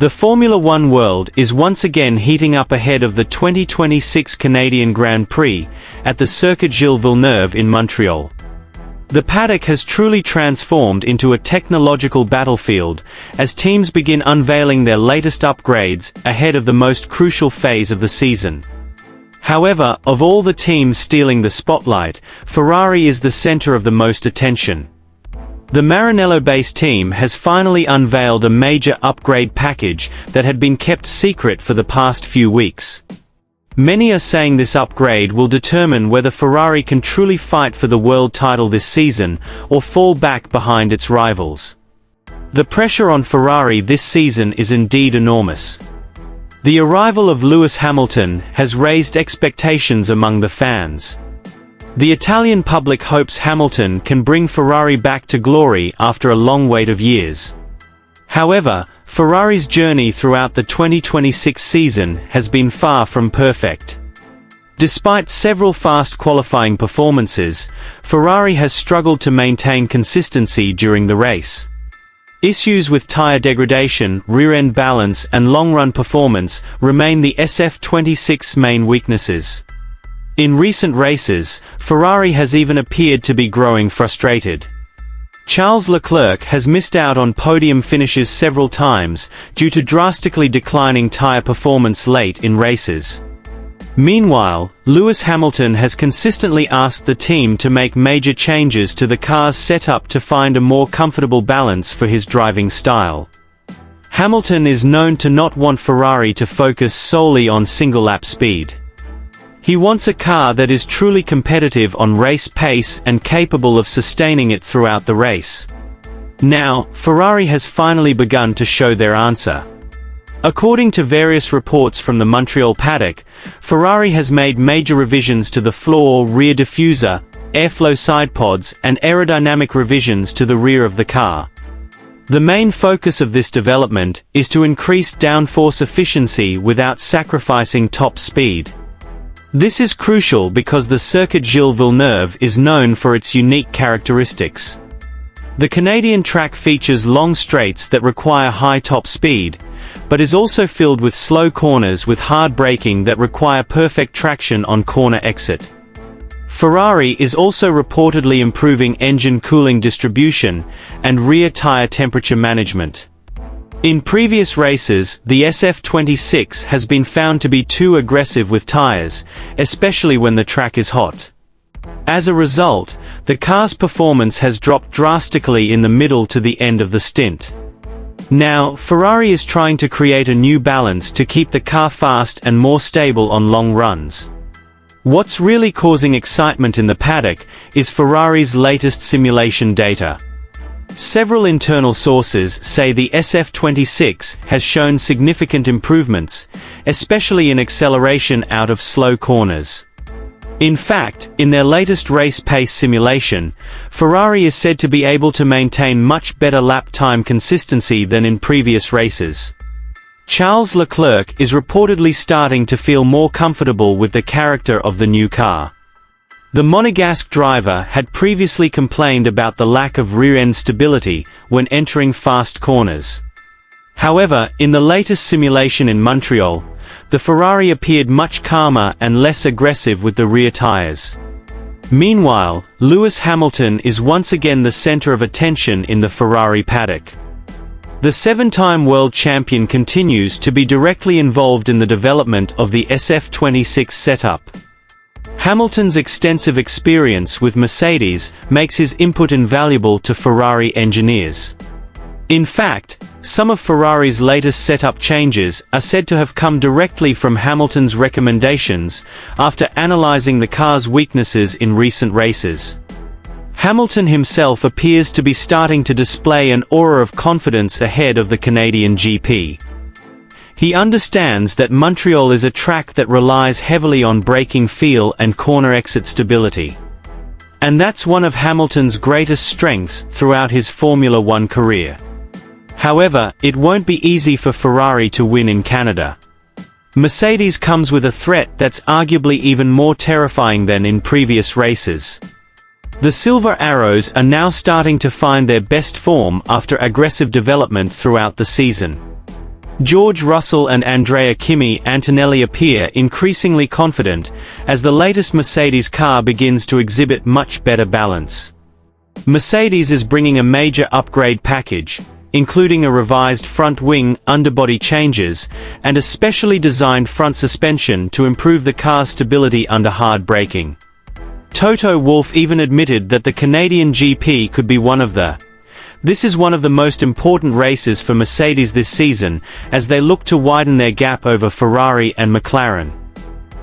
The Formula One world is once again heating up ahead of the 2026 Canadian Grand Prix at the Circuit Gilles Villeneuve in Montreal. The paddock has truly transformed into a technological battlefield as teams begin unveiling their latest upgrades ahead of the most crucial phase of the season. However, of all the teams stealing the spotlight, Ferrari is the center of the most attention. The Maranello-based team has finally unveiled a major upgrade package that had been kept secret for the past few weeks. Many are saying this upgrade will determine whether Ferrari can truly fight for the world title this season or fall back behind its rivals. The pressure on Ferrari this season is indeed enormous. The arrival of Lewis Hamilton has raised expectations among the fans. The Italian public hopes Hamilton can bring Ferrari back to glory after a long wait of years. However, Ferrari's journey throughout the 2026 season has been far from perfect. Despite several fast qualifying performances, Ferrari has struggled to maintain consistency during the race. Issues with tire degradation, rear-end balance, and long-run performance remain the SF26's main weaknesses. In recent races, Ferrari has even appeared to be growing frustrated. Charles Leclerc has missed out on podium finishes several times due to drastically declining tire performance late in races. Meanwhile, Lewis Hamilton has consistently asked the team to make major changes to the car's setup to find a more comfortable balance for his driving style. Hamilton is known to not want Ferrari to focus solely on single-lap speed. He wants a car that is truly competitive on race pace and capable of sustaining it throughout the race. Now, Ferrari has finally begun to show their answer. According to various reports from the Montreal paddock, Ferrari has made major revisions to the floor, rear diffuser, airflow side pods, and aerodynamic revisions to the rear of the car. The main focus of this development is to increase downforce efficiency without sacrificing top speed. This is crucial because the Circuit Gilles Villeneuve is known for its unique characteristics. The Canadian track features long straights that require high top speed, but is also filled with slow corners with hard braking that require perfect traction on corner exit. Ferrari is also reportedly improving engine cooling distribution and rear tire temperature management. In previous races, the SF26 has been found to be too aggressive with tires, especially when the track is hot. As a result, the car's performance has dropped drastically in the middle to the end of the stint. Now, Ferrari is trying to create a new balance to keep the car fast and more stable on long runs. What's really causing excitement in the paddock is Ferrari's latest simulation data. Several internal sources say the SF26 has shown significant improvements, especially in acceleration out of slow corners. In fact, in their latest race pace simulation, Ferrari is said to be able to maintain much better lap time consistency than in previous races. Charles Leclerc is reportedly starting to feel more comfortable with the character of the new car. The Monegasque driver had previously complained about the lack of rear-end stability when entering fast corners. However, in the latest simulation in Montreal, the Ferrari appeared much calmer and less aggressive with the rear tires. Meanwhile, Lewis Hamilton is once again the center of attention in the Ferrari paddock. The seven-time world champion continues to be directly involved in the development of the SF26 setup. Hamilton's extensive experience with Mercedes makes his input invaluable to Ferrari engineers. In fact, some of Ferrari's latest setup changes are said to have come directly from Hamilton's recommendations after analyzing the car's weaknesses in recent races. Hamilton himself appears to be starting to display an aura of confidence ahead of the Canadian GP. He understands that Montreal is a track that relies heavily on braking feel and corner exit stability. And that's one of Hamilton's greatest strengths throughout his Formula One career. However, it won't be easy for Ferrari to win in Canada. Mercedes comes with a threat that's arguably even more terrifying than in previous races. The Silver Arrows are now starting to find their best form after aggressive development throughout the season. George Russell and Andrea Antonelli appear increasingly confident as the latest Mercedes car begins to exhibit much better balance. Mercedes is bringing a major upgrade package, including a revised front wing, underbody changes, and a specially designed front suspension to improve the car's stability under hard braking. Toto Wolff even admitted that the Canadian GP could be one of the This is one of the most important races for Mercedes this season, as they look to widen their gap over Ferrari and McLaren.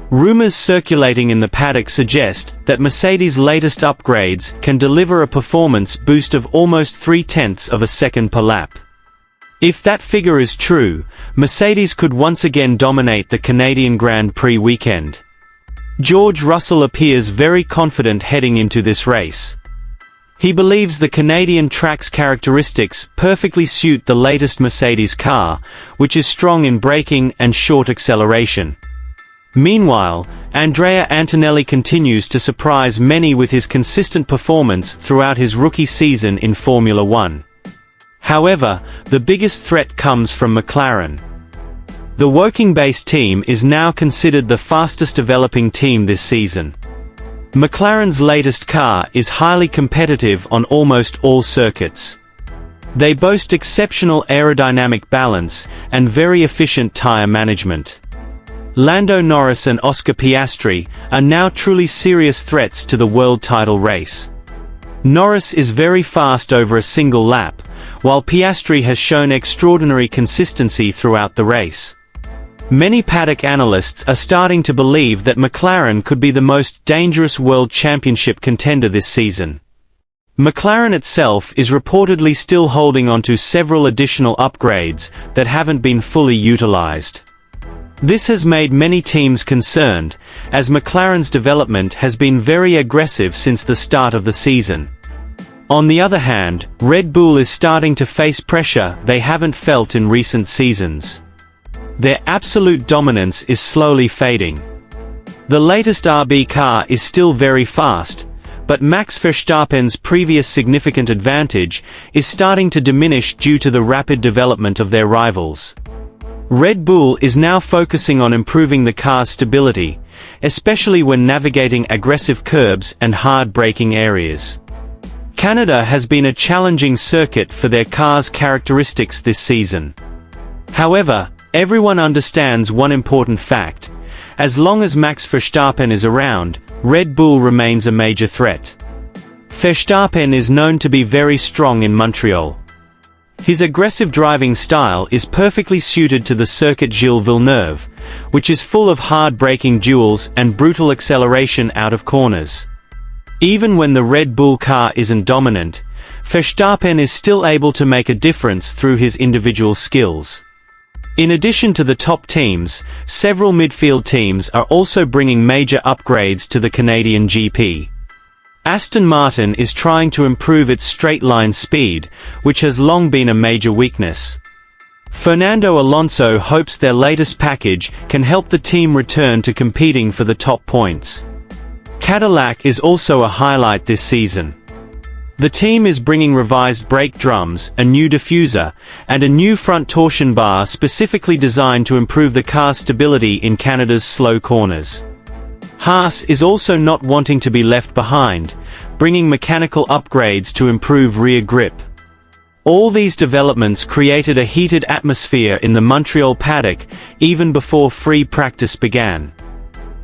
Rumors circulating in the paddock suggest that Mercedes' latest upgrades can deliver a performance boost of almost 0.3 of a second per lap. If that figure is true, Mercedes could once again dominate the Canadian Grand Prix weekend. George Russell appears very confident heading into this race. He believes the Canadian track's characteristics perfectly suit the latest Mercedes car, which is strong in braking and short acceleration. Meanwhile, Andrea Antonelli continues to surprise many with his consistent performance throughout his rookie season in Formula One. However, the biggest threat comes from McLaren. The Woking-based team is now considered the fastest developing team this season. McLaren's latest car is highly competitive on almost all circuits. They boast exceptional aerodynamic balance and very efficient tire management. Lando Norris and Oscar Piastri are now truly serious threats to the world title race. Norris is very fast over a single lap, while Piastri has shown extraordinary consistency throughout the race. Many paddock analysts are starting to believe that McLaren could be the most dangerous World Championship contender this season. McLaren itself is reportedly still holding onto several additional upgrades that haven't been fully utilized. This has made many teams concerned, as McLaren's development has been very aggressive since the start of the season. On the other hand, Red Bull is starting to face pressure they haven't felt in recent seasons. Their absolute dominance is slowly fading. The latest RB car is still very fast, but Max Verstappen's previous significant advantage is starting to diminish due to the rapid development of their rivals. Red Bull is now focusing on improving the car's stability, especially when navigating aggressive curbs and hard braking areas. Canada has been a challenging circuit for their car's characteristics this season. However, everyone understands one important fact: as long as Max Verstappen is around, Red Bull remains a major threat. Verstappen is known to be very strong in Montreal. His aggressive driving style is perfectly suited to the circuit Gilles Villeneuve, which is full of hard braking duels and brutal acceleration out of corners. Even when the Red Bull car isn't dominant, Verstappen is still able to make a difference through his individual skills. In addition to the top teams, several midfield teams are also bringing major upgrades to the Canadian GP. Aston Martin is trying to improve its straight-line speed, which has long been a major weakness. Fernando Alonso hopes their latest package can help the team return to competing for the top points. Cadillac is also a highlight this season. The team is bringing revised brake drums, a new diffuser, and a new front torsion bar specifically designed to improve the car's stability in Canada's slow corners. Haas is also not wanting to be left behind, bringing mechanical upgrades to improve rear grip. All these developments created a heated atmosphere in the Montreal paddock even before free practice began.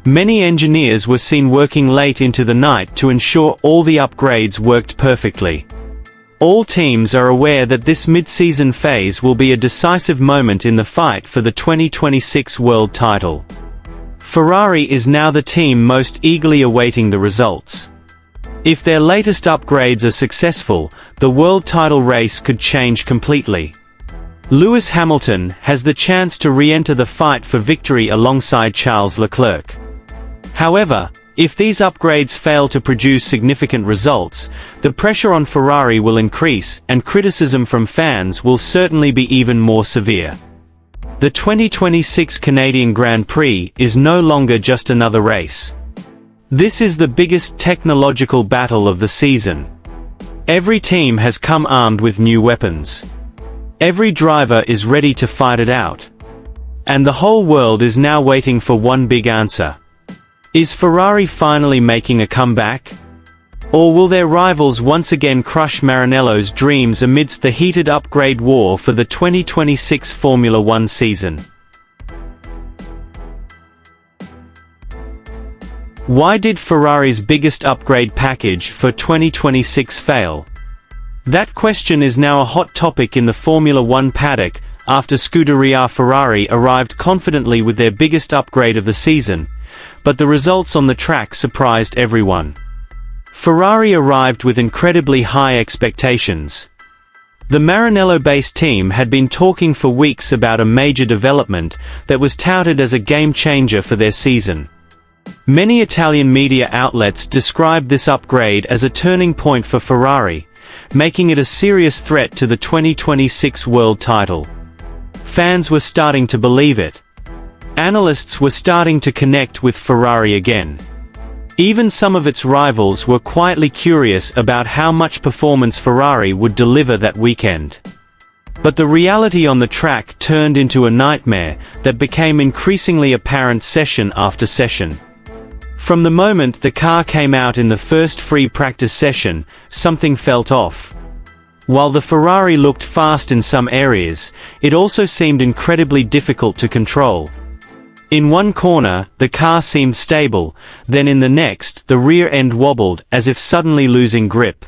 Many engineers were seen working late into the night to ensure all the upgrades worked perfectly. All teams are aware that this mid-season phase will be a decisive moment in the fight for the 2026 world title. Ferrari is now the team most eagerly awaiting the results. If their latest upgrades are successful, the world title race could change completely. Lewis Hamilton has the chance to re-enter the fight for victory alongside Charles Leclerc. However, if these upgrades fail to produce significant results, the pressure on Ferrari will increase and criticism from fans will certainly be even more severe. The 2026 Canadian Grand Prix is no longer just another race. This is the biggest technological battle of the season. Every team has come armed with new weapons. Every driver is ready to fight it out. And the whole world is now waiting for one big answer. Is Ferrari finally making a comeback? Or will their rivals once again crush Maranello's dreams amidst the heated upgrade war for the 2026 Formula One season? Why did Ferrari's biggest upgrade package for 2026 fail? That question is now a hot topic in the Formula One paddock after Scuderia Ferrari arrived confidently with their biggest upgrade of the season, but the results on the track surprised everyone. Ferrari arrived with incredibly high expectations. The Maranello-based team had been talking for weeks about a major development that was touted as a game-changer for their season. Many Italian media outlets described this upgrade as a turning point for Ferrari, making it a serious threat to the 2026 world title. Fans were starting to believe it. Analysts were starting to connect with Ferrari again. Even some of its rivals were quietly curious about how much performance Ferrari would deliver that weekend. But the reality on the track turned into a nightmare that became increasingly apparent session after session. From the moment the car came out in the first free practice session, something felt off. While the Ferrari looked fast in some areas, it also seemed incredibly difficult to control. In one corner, the car seemed stable, then in the next, the rear end wobbled as if suddenly losing grip.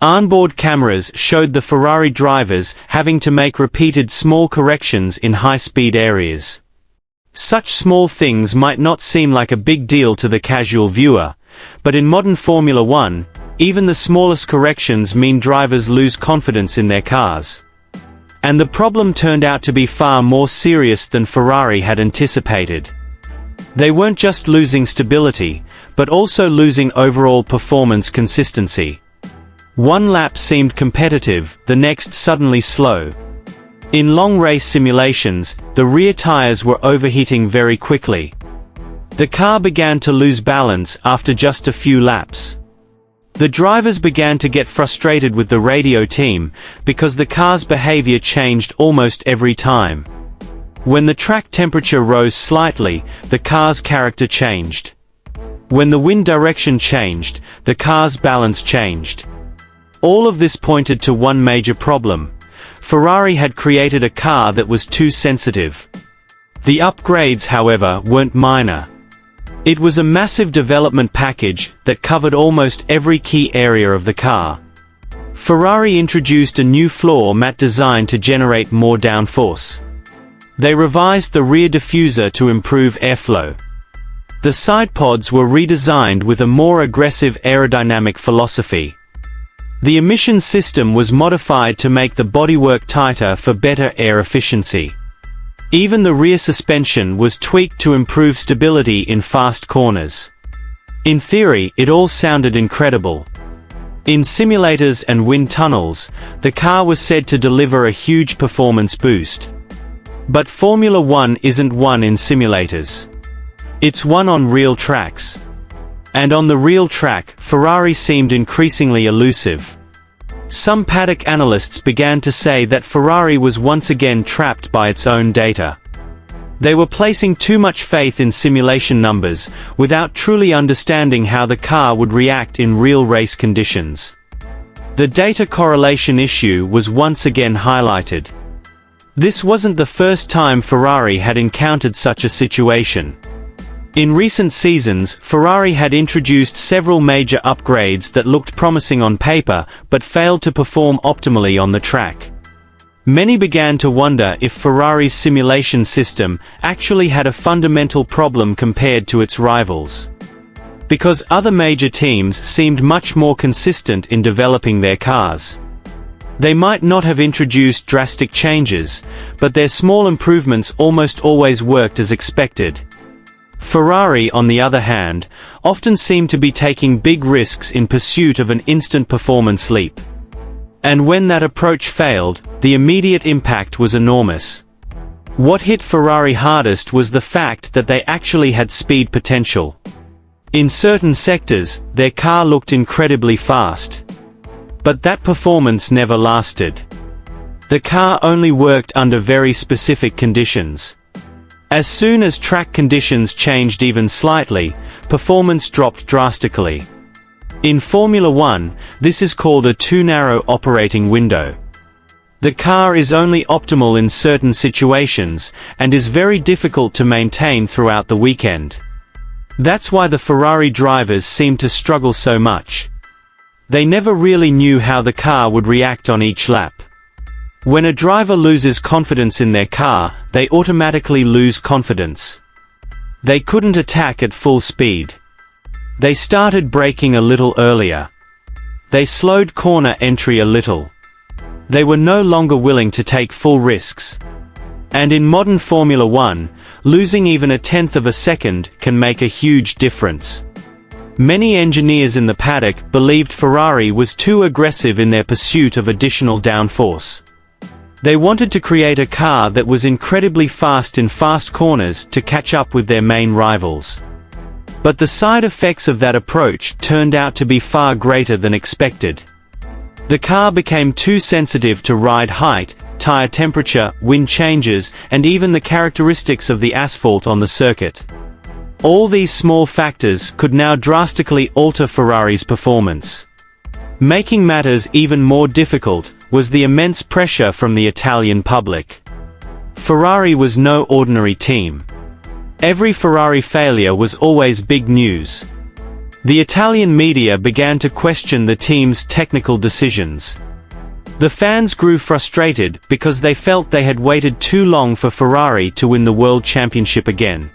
Onboard cameras showed the Ferrari drivers having to make repeated small corrections in high-speed areas. Such small things might not seem like a big deal to the casual viewer, but in modern Formula One, even the smallest corrections mean drivers lose confidence in their cars. And the problem turned out to be far more serious than Ferrari had anticipated. They weren't just losing stability, but also losing overall performance consistency. One lap seemed competitive, the next suddenly slow. In long race simulations, the rear tires were overheating very quickly. The car began to lose balance after just a few laps. The drivers began to get frustrated with the radio team because the car's behavior changed almost every time. When the track temperature rose slightly, the car's character changed. When the wind direction changed, the car's balance changed. All of this pointed to one major problem. Ferrari had created a car that was too sensitive. The upgrades, however, weren't minor. It was a massive development package that covered almost every key area of the car. Ferrari introduced a new floor mat design to generate more downforce. They revised the rear diffuser to improve airflow. The side pods were redesigned with a more aggressive aerodynamic philosophy. The emission system was modified to make the bodywork tighter for better air efficiency. Even the rear suspension was tweaked to improve stability in fast corners. In theory, it all sounded incredible. In simulators and wind tunnels, the car was said to deliver a huge performance boost. But Formula One isn't one in simulators. It's one on real tracks. And on the real track, Ferrari seemed increasingly elusive. Some paddock analysts began to say that Ferrari was once again trapped by its own data. They were placing too much faith in simulation numbers, without truly understanding how the car would react in real race conditions. The data correlation issue was once again highlighted. This wasn't the first time Ferrari had encountered such a situation. In recent seasons, Ferrari had introduced several major upgrades that looked promising on paper, but failed to perform optimally on the track. Many began to wonder if Ferrari's simulation system actually had a fundamental problem compared to its rivals. Because other major teams seemed much more consistent in developing their cars. They might not have introduced drastic changes, but their small improvements almost always worked as expected. Ferrari, on the other hand, often seemed to be taking big risks in pursuit of an instant performance leap. And when that approach failed, the immediate impact was enormous. What hit Ferrari hardest was the fact that they actually had speed potential. In certain sectors, their car looked incredibly fast. But that performance never lasted. The car only worked under very specific conditions. As soon as track conditions changed even slightly, performance dropped drastically. In Formula One, this is called a too narrow operating window. The car is only optimal in certain situations, and is very difficult to maintain throughout the weekend. That's why the Ferrari drivers seem to struggle so much. They never really knew how the car would react on each lap. When a driver loses confidence in their car, they automatically lose confidence. They couldn't attack at full speed. They started braking a little earlier. They slowed corner entry a little. They were no longer willing to take full risks. And in modern Formula One, losing even a tenth of a second can make a huge difference. Many engineers in the paddock believed Ferrari was too aggressive in their pursuit of additional downforce. They wanted to create a car that was incredibly fast in fast corners to catch up with their main rivals. But the side effects of that approach turned out to be far greater than expected. The car became too sensitive to ride height, tire temperature, wind changes, and even the characteristics of the asphalt on the circuit. All these small factors could now drastically alter Ferrari's performance. Making matters even more difficult was the immense pressure from the Italian public. Ferrari was no ordinary team. Every Ferrari failure was always big news. The Italian media began to question the team's technical decisions. The fans grew frustrated because they felt they had waited too long for Ferrari to win the World Championship again.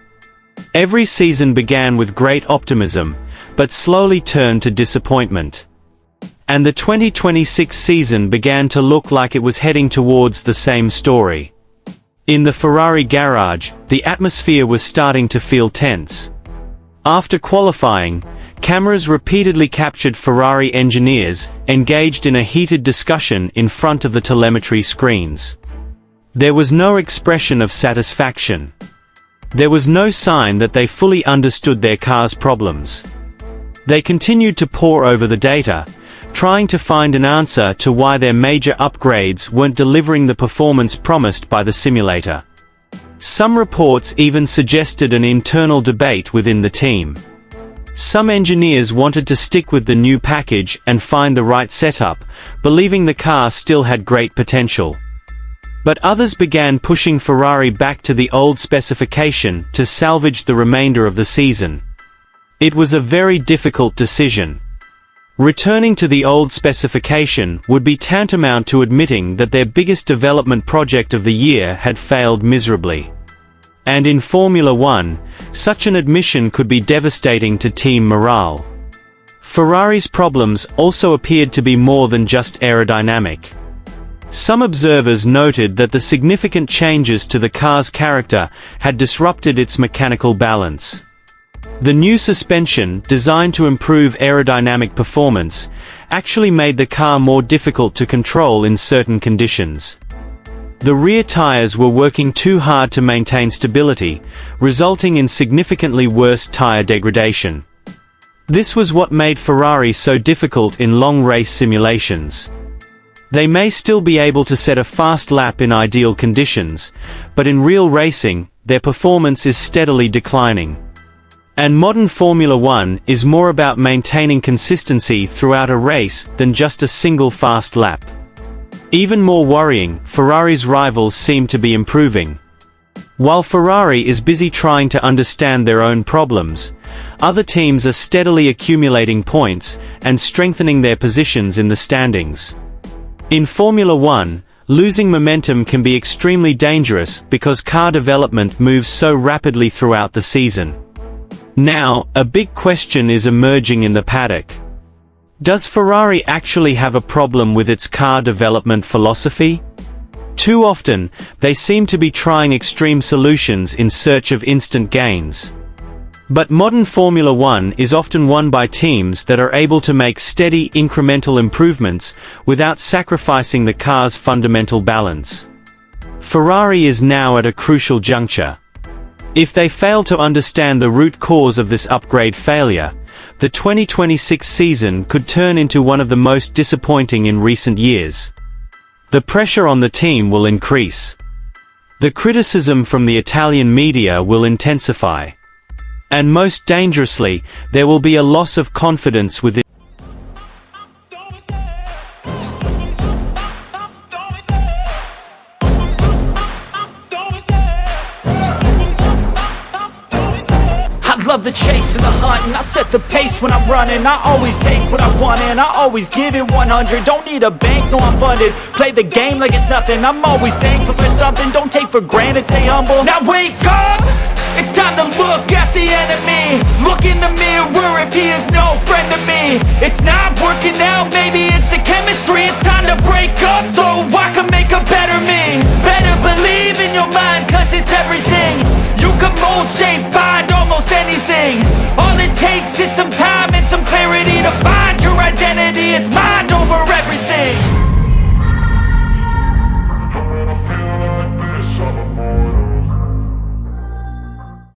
Every season began with great optimism, but slowly turned to disappointment. And the 2026 season began to look like it was heading towards the same story. In the Ferrari garage, the atmosphere was starting to feel tense. After qualifying, cameras repeatedly captured Ferrari engineers engaged in a heated discussion in front of the telemetry screens. There was no expression of satisfaction. There was no sign that they fully understood their car's problems. They continued to pore over the data, trying to find an answer to why their major upgrades weren't delivering the performance promised by the simulator. Some reports even suggested an internal debate within the team. Some engineers wanted to stick with the new package and find the right setup, believing the car still had great potential. But others began pushing Ferrari back to the old specification to salvage the remainder of the season. It was a very difficult decision. Returning to the old specification would be tantamount to admitting that their biggest development project of the year had failed miserably. And in Formula One, such an admission could be devastating to team morale. Ferrari's problems also appeared to be more than just aerodynamic. Some observers noted that the significant changes to the car's character had disrupted its mechanical balance. The new suspension, designed to improve aerodynamic performance, actually made the car more difficult to control in certain conditions. The rear tires were working too hard to maintain stability, resulting in significantly worse tire degradation. This was what made Ferrari so difficult in long race simulations. They may still be able to set a fast lap in ideal conditions, but in real racing, their performance is steadily declining. And modern Formula One is more about maintaining consistency throughout a race than just a single fast lap. Even more worrying, Ferrari's rivals seem to be improving. While Ferrari is busy trying to understand their own problems, other teams are steadily accumulating points and strengthening their positions in the standings. In Formula One, losing momentum can be extremely dangerous because car development moves so rapidly throughout the season. Now, a big question is emerging in the paddock. Does Ferrari actually have a problem with its car development philosophy? Too often, they seem to be trying extreme solutions in search of instant gains. But modern Formula One is often won by teams that are able to make steady, incremental improvements without sacrificing the car's fundamental balance. Ferrari is now at a crucial juncture. If they fail to understand the root cause of this upgrade failure, the 2026 season could turn into one of the most disappointing in recent years. the pressure on the team will increase. The criticism from the Italian media will intensify. And most dangerously, there will be a loss of confidence within. I love the chase and the hunt, and I set the pace when I'm running. I always take what I want and I always give it 100. Don't need a bank, no I'm funded. Play the game like it's nothing. I'm always thankful for something. Don't take for granted, stay humble. Now wake up! It's time to look at the enemy. Look in the mirror if he is